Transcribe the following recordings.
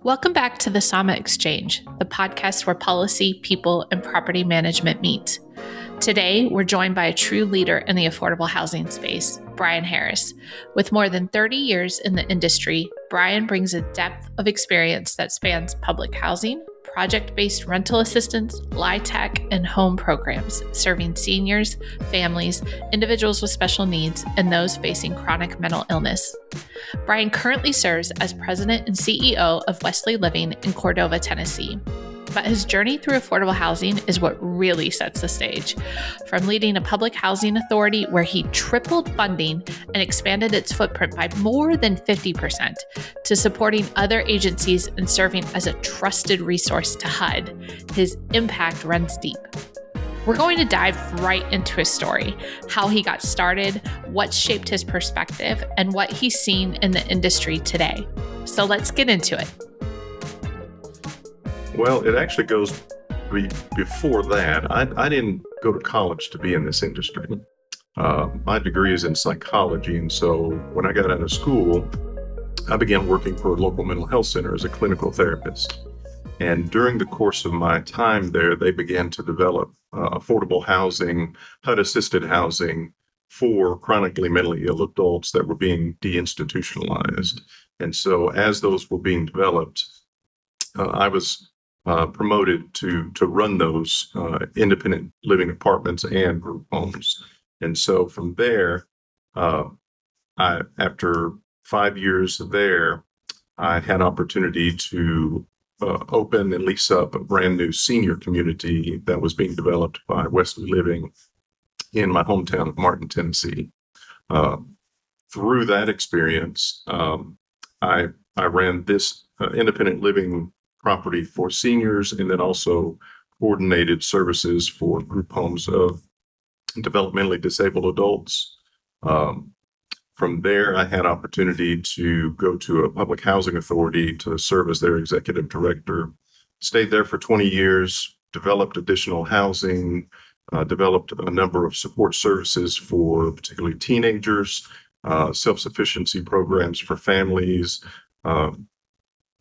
Welcome back to the SAHMA Exchange, the podcast where policy, people, and property management meet. Today, we're joined by a true leader in the affordable housing space, Brian Harris. With more than 30 years in the industry, Brian brings a depth of experience that spans public housing, project-based rental assistance, LIHTC, and home programs, serving seniors, families, individuals with special needs, and those facing chronic mental illness. Brian currently serves as president and CEO of Wesley Living in Cordova, Tennessee. But his journey through affordable housing is what really sets the stage. From leading a public housing authority where he tripled funding and expanded its footprint by more than 50%, to supporting other agencies and serving as a trusted resource to HUD, his impact runs deep. We're going to dive right into his story, how he got started, what shaped his perspective, and what he's seen in the industry today. So let's get into it. Well, it actually goes before that. I didn't go to college to be in this industry. My degree is in psychology, and so when I got out of school, I began working for a local mental health center as a clinical therapist. And during the course of my time there, they began to develop affordable housing, HUD-assisted housing for chronically mentally ill adults that were being deinstitutionalized. And so as those were being developed, I was promoted to run those independent living apartments and group homes. And so from there, after 5 years there, I had opportunity to open and lease up a brand new senior community that was being developed by Wesley Living in my hometown of Martin, Tennessee. Through that experience, I ran this independent living property for seniors, and then also coordinated services for group homes of developmentally disabled adults. From there, I had opportunity to go to a public housing authority to serve as their executive director. Stayed there for 20 years, developed additional housing, developed a number of support services for particularly teenagers, self-sufficiency programs for families,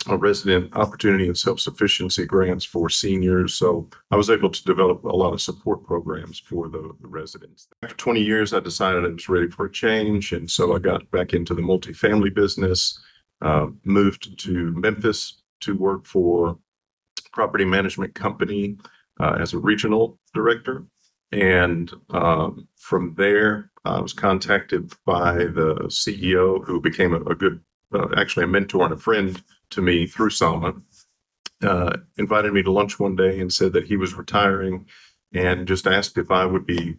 a resident opportunity and self-sufficiency grants for seniors. So I was able to develop a lot of support programs for the residents. After 20 years, I decided I was ready for a change. And so I got back into the multifamily business, moved to Memphis to work for a property management company as a regional director. And from there, I was contacted by the CEO, who became a good, actually a mentor and a friend to me through SAHMA, invited me to lunch one day and said that he was retiring, and just asked if I would be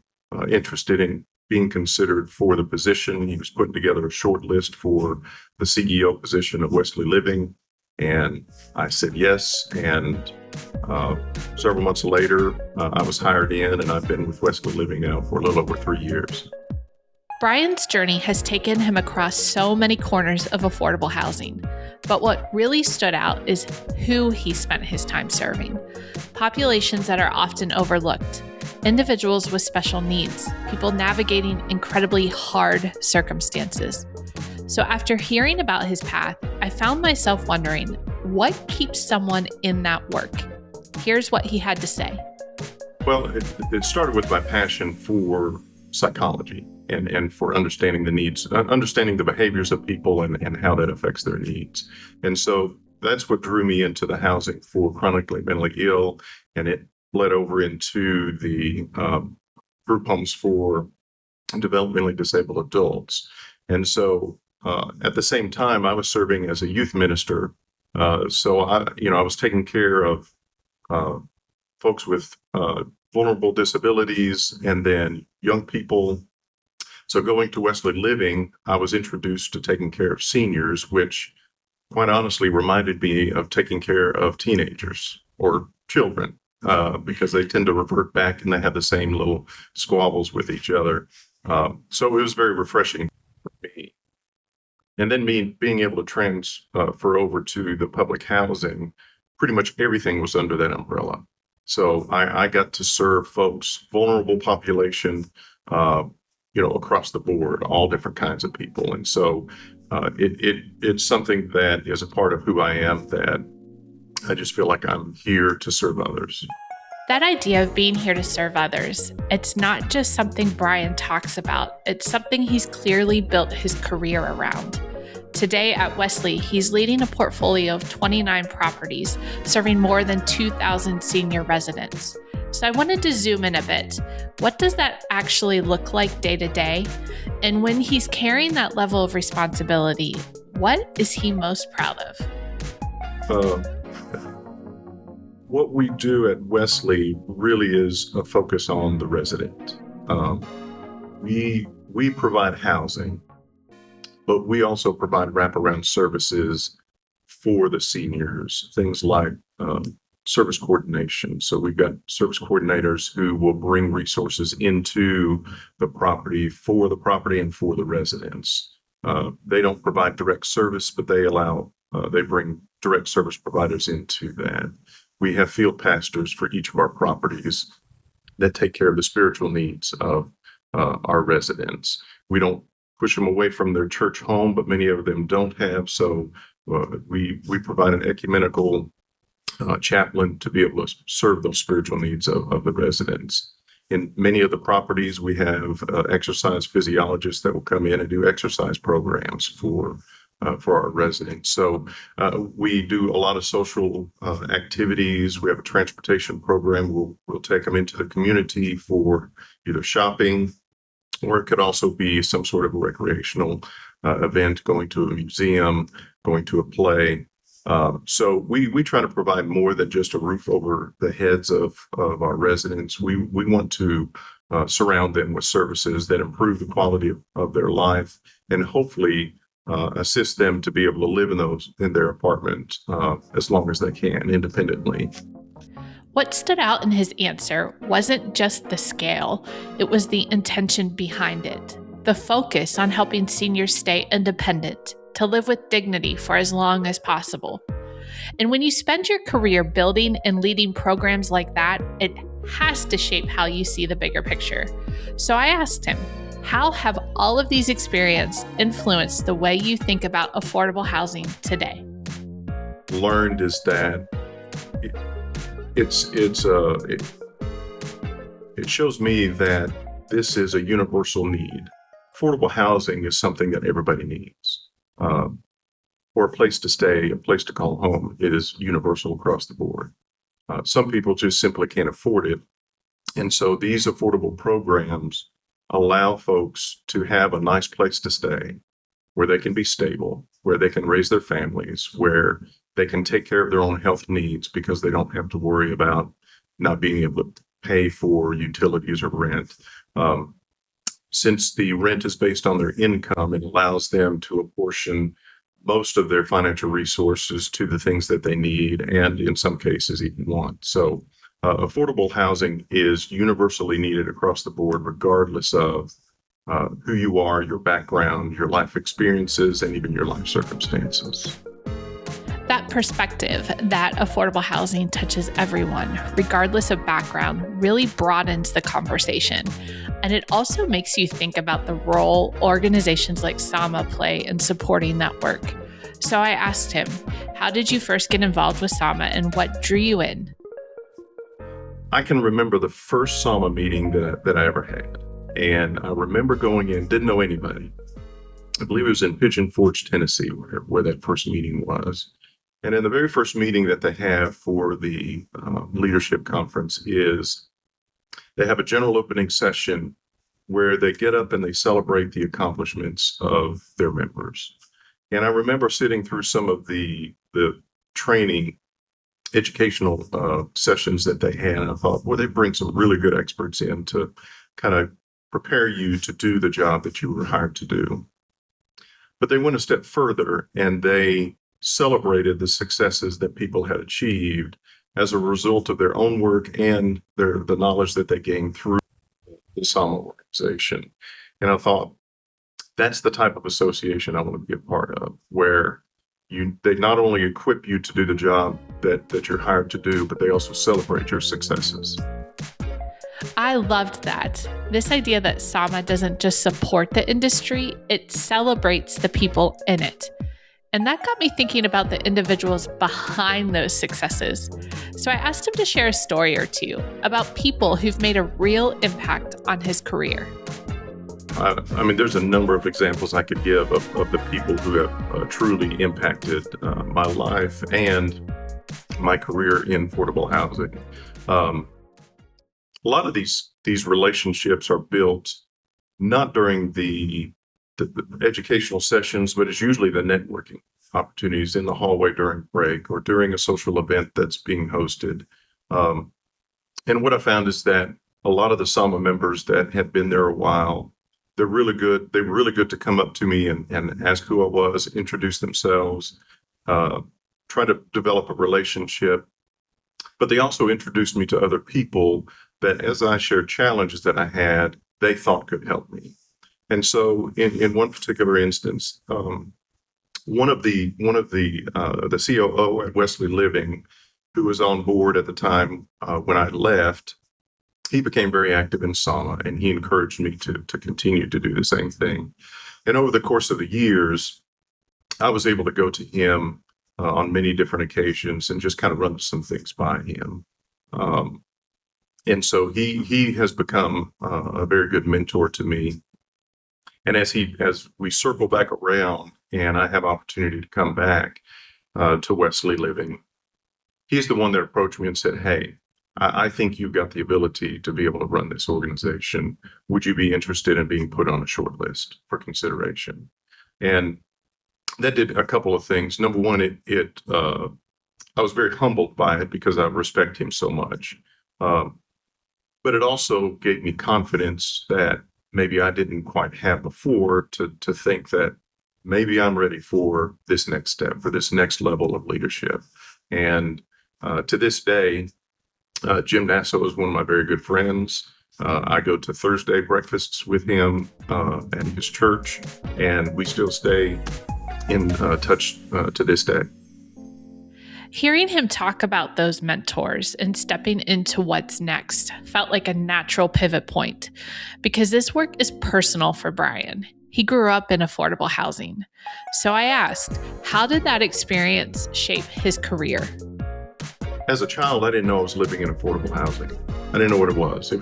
interested in being considered for the position. He was putting together a short list for the CEO position of Wesley Living, and I said yes. And several months later, I was hired in, and I've been with Wesley Living now for a little over 3 years. Brian's journey has taken him across so many corners of affordable housing, but what really stood out is who he spent his time serving. Populations that are often overlooked, individuals with special needs, people navigating incredibly hard circumstances. So after hearing about his path, I found myself wondering, what keeps someone in that work? Here's what he had to say. Well, it started with my passion for psychology and for understanding the needs, understanding the behaviors of people and how that affects their needs. And so that's what drew me into the housing for chronically mentally ill, and it bled over into the group homes for developmentally disabled adults. And so at the same time, I was serving as a youth minister. So I was taking care of folks with vulnerable disabilities, and then young people. So going to Wesley Living, I was introduced to taking care of seniors, which quite honestly reminded me of taking care of teenagers or children, because they tend to revert back and they have the same little squabbles with each other. So it was very refreshing for me. And then being able to transfer over to the public housing, pretty much everything was under that umbrella. So I got to serve folks, vulnerable population, across the board, all different kinds of people. And so It's something that is a part of who I am, that I just feel like I'm here to serve others. That idea of being here to serve others, it's not just something Brian talks about, it's something he's clearly built his career around. Today at Wesley, he's leading a portfolio of 29 properties, serving more than 2,000 senior residents. So I wanted to zoom in a bit. What does that actually look like day to day? And when he's carrying that level of responsibility, what is he most proud of? What we do at Wesley really is a focus on the resident. We provide housing, but we also provide wraparound services for the seniors, things like service coordination. So we've got service coordinators who will bring resources into the property and for the residents. They don't provide direct service, but they bring direct service providers into that. We have field pastors for each of our properties that take care of the spiritual needs of our residents. We don't push them away from their church home, but many of them don't have. So we provide an ecumenical chaplain to be able to serve those spiritual needs of the residents. In many of the properties, we have exercise physiologists that will come in and do exercise programs for our residents. So we do a lot of social activities. We have a transportation program. We'll take them into the community for either shopping, or it could also be some sort of a recreational event, going to a museum, going to a play. So we try to provide more than just a roof over the heads of our residents. We want to surround them with services that improve the quality of their life, and hopefully assist them to be able to live in their apartment as long as they can independently. What stood out in his answer wasn't just the scale, it was the intention behind it. The focus on helping seniors stay independent, to live with dignity for as long as possible. And when you spend your career building and leading programs like that, it has to shape how you see the bigger picture. So I asked him, how have all of these experiences influenced the way you think about affordable housing today? Learned is that it shows me that this is a universal need. Affordable housing is something that everybody needs. For a place to stay, a place to call home, it is universal across the board. Some people just simply can't afford it. And so these affordable programs allow folks to have a nice place to stay, where they can be stable, where they can raise their families, where they can take care of their own health needs because they don't have to worry about not being able to pay for utilities or rent. Since the rent is based on their income, it allows them to apportion most of their financial resources to the things that they need, and in some cases even want. So affordable housing is universally needed across the board, regardless of who you are, your background, your life experiences, and even your life circumstances. That perspective that affordable housing touches everyone, regardless of background, really broadens the conversation. And it also makes you think about the role organizations like SAHMA play in supporting that work. So I asked him, how did you first get involved with SAHMA and what drew you in? I can remember the first SAHMA meeting that I ever had. And I remember going in, didn't know anybody. I believe it was in Pigeon Forge, Tennessee, where that first meeting was. And in the very first meeting that they have for the leadership conference is they have a general opening session where they get up and they celebrate the accomplishments of their members. And I remember sitting through some of the training, educational sessions that they had. And I thought, well, they bring some really good experts in to kind of prepare you to do the job that you were hired to do. But they went a step further and they celebrated the successes that people had achieved as a result of their own work and the knowledge that they gained through the SAHMA organization. And I thought, that's the type of association I want to be a part of, where they not only equip you to do the job that you're hired to do, but they also celebrate your successes. I loved that. This idea that SAHMA doesn't just support the industry, it celebrates the people in it. And that got me thinking about the individuals behind those successes. So I asked him to share a story or two about people who've made a real impact on his career. There's a number of examples I could give of the people who have truly impacted my life and my career in affordable housing. A lot of these relationships are built not during the educational sessions, but it's usually the networking opportunities in the hallway during break or during a social event that's being hosted. And what I found is that a lot of the SAHMA members that had been there a while, they're really good. They were really good to come up to me and ask who I was, introduce themselves, try to develop a relationship. But they also introduced me to other people that, as I shared challenges that I had, they thought could help me. And so, in one particular instance, one of the COO at Wesley Living, who was on board at the time when I left, he became very active in SAHMA, and he encouraged me to continue to do the same thing. And over the course of the years, I was able to go to him on many different occasions and just kind of run some things by him. And so he has become a very good mentor to me. And as we circle back around and I have opportunity to come back to Wesley Living, he's the one that approached me and said, "Hey, I think you've got the ability to be able to run this organization. Would you be interested in being put on a short list for consideration?" And that did a couple of things. Number one, I was very humbled by it because I respect him so much. But it also gave me confidence that maybe I didn't quite have before to think that maybe I'm ready for this next step, for this next level of leadership. And to this day, Jim Nasso is one of my very good friends. I go to Thursday breakfasts with him at his church, and we still stay in touch to this day. Hearing him talk about those mentors and stepping into what's next felt like a natural pivot point because this work is personal for Brian. He grew up in affordable housing. So I asked, how did that experience shape his career? As a child, I didn't know I was living in affordable housing. I didn't know what it was. It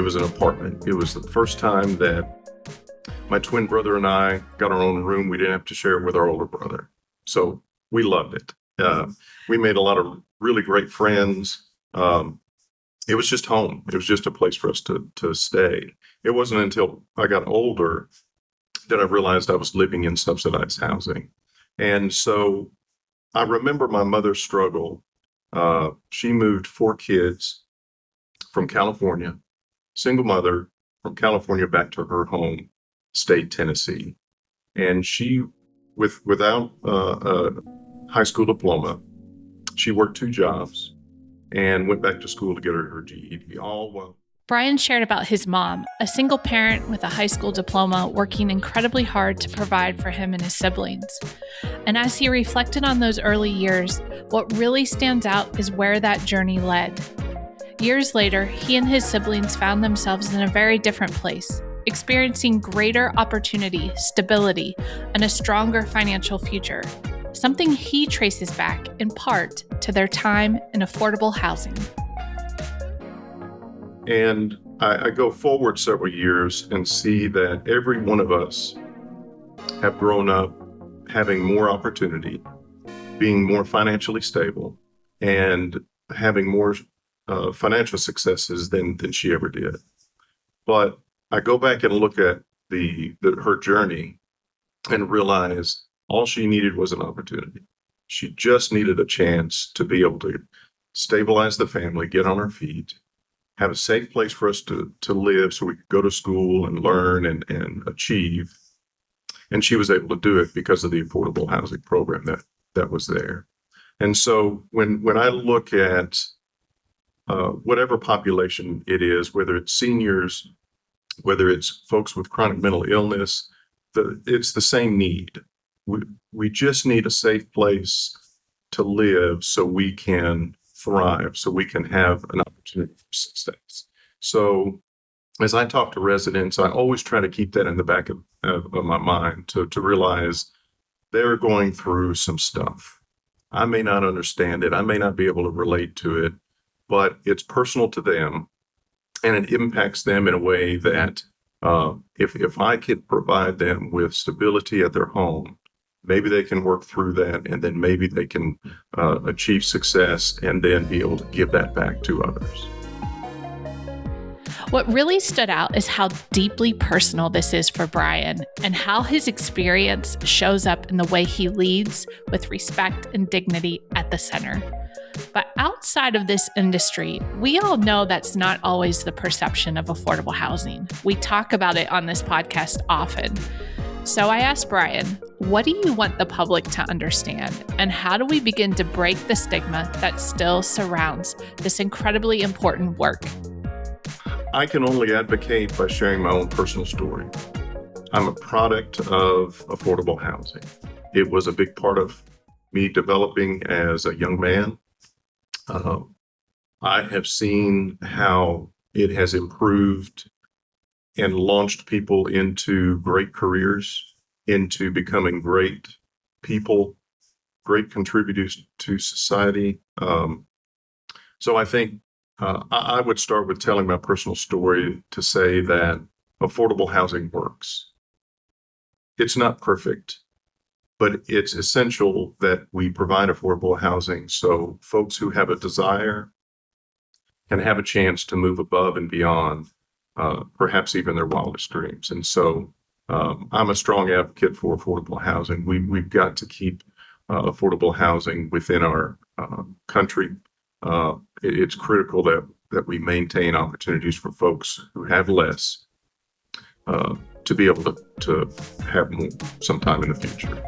was an apartment. It was the first time that my twin brother and I got our own room. We didn't have to share it with our older brother. So we loved it. We made a lot of really great friends. It was just home. It was just a place for us to stay. It wasn't until I got older that I realized I was living in subsidized housing. And so I remember my mother's struggle. She moved 4 kids from California, single mother from California back to her home state, Tennessee. And she, without a high school diploma, she worked 2 jobs and went back to school to get her GED, all while Brian shared about his mom, a single parent with a high school diploma, working incredibly hard to provide for him and his siblings. And as he reflected on those early years, what really stands out is where that journey led. Years later, he and his siblings found themselves in a very different place, experiencing greater opportunity, stability, and a stronger financial future, something he traces back, in part, to their time in affordable housing. And I go forward several years and see that every one of us have grown up having more opportunity, being more financially stable, and having more financial successes than she ever did. But I go back and look at her journey and realize all she needed was an opportunity. She just needed a chance to be able to stabilize the family, get on her feet, have a safe place for us to live so we could go to school and learn and achieve. And she was able to do it because of the affordable housing program that was there. And so when I look at whatever population it is, whether it's seniors, whether it's folks with chronic mental illness, it's the same need. We just need a safe place to live so we can thrive, so we can have an opportunity for success. So as I talk to residents, I always try to keep that in the back of my mind to realize they're going through some stuff. I may not understand it. I may not be able to relate to it, but it's personal to them and it impacts them in a way that if I could provide them with stability at their home, maybe they can work through that and then maybe they can achieve success and then be able to give that back to others. What really stood out is how deeply personal this is for Brian and how his experience shows up in the way he leads with respect and dignity at the center. But outside of this industry, we all know that's not always the perception of affordable housing. We talk about it on this podcast often. So I asked Brian, what do you want the public to understand? And how do we begin to break the stigma that still surrounds this incredibly important work? I can only advocate by sharing my own personal story. I'm a product of affordable housing. It was a big part of me developing as a young man. I have seen how it has improved and launched people into great careers, into becoming great people, great contributors to society. So I think I would start with telling my personal story to say that affordable housing works. It's not perfect, but it's essential that we provide affordable housing so folks who have a desire can have a chance to move above and beyond, perhaps even their wildest dreams. And so I'm a strong advocate for affordable housing. We've got to keep affordable housing within our country. It's critical that we maintain opportunities for folks who have less to be able to have more sometime in the future.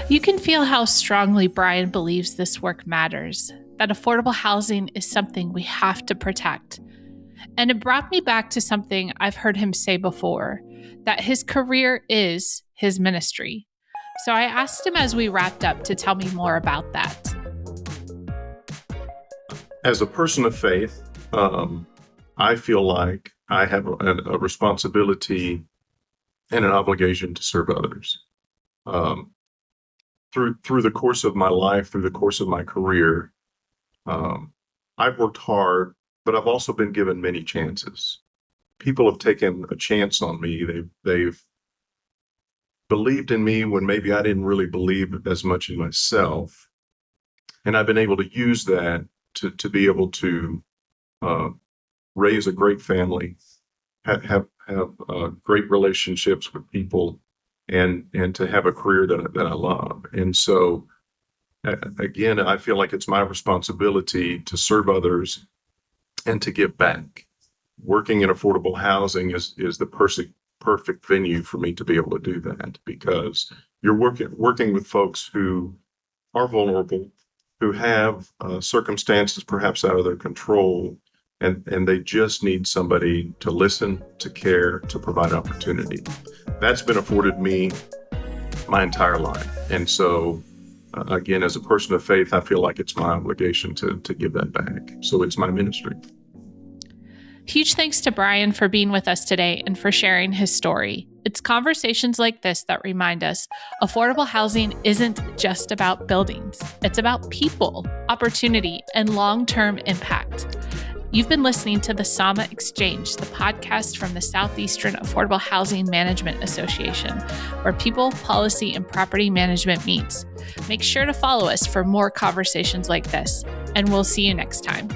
You can feel how strongly Brian believes this work matters, that affordable housing is something we have to protect. And it brought me back to something I've heard him say before, that his career is his ministry. So I asked him as we wrapped up to tell me more about that. As a person of faith, I feel like I have a responsibility and an obligation to serve others. Through the course of my life, through the course of my career, I've worked hard, but I've also been given many chances. People have taken a chance on me. They've believed in me when maybe I didn't really believe as much in myself. And I've been able to use that to be able to raise a great family, have great relationships with people, and to have a career that I love. And so, again, I feel like it's my responsibility to serve others and to give back. Working in affordable housing is the perfect venue for me to be able to do that, because you're working with folks who are vulnerable, who have circumstances perhaps out of their control, and they just need somebody to listen, to care, to provide opportunity. That's been afforded me my entire life. And so, again, as a person of faith, I feel like it's my obligation to give that back. So it's my ministry. Huge thanks to Brian for being with us today and for sharing his story. It's conversations like this that remind us affordable housing isn't just about buildings. It's about people, opportunity, and long-term impact. You've been listening to the SAHMA Exchange, the podcast from the Southeastern Affordable Housing Management Association, where people, policy, and property management meets. Make sure to follow us for more conversations like this, and we'll see you next time.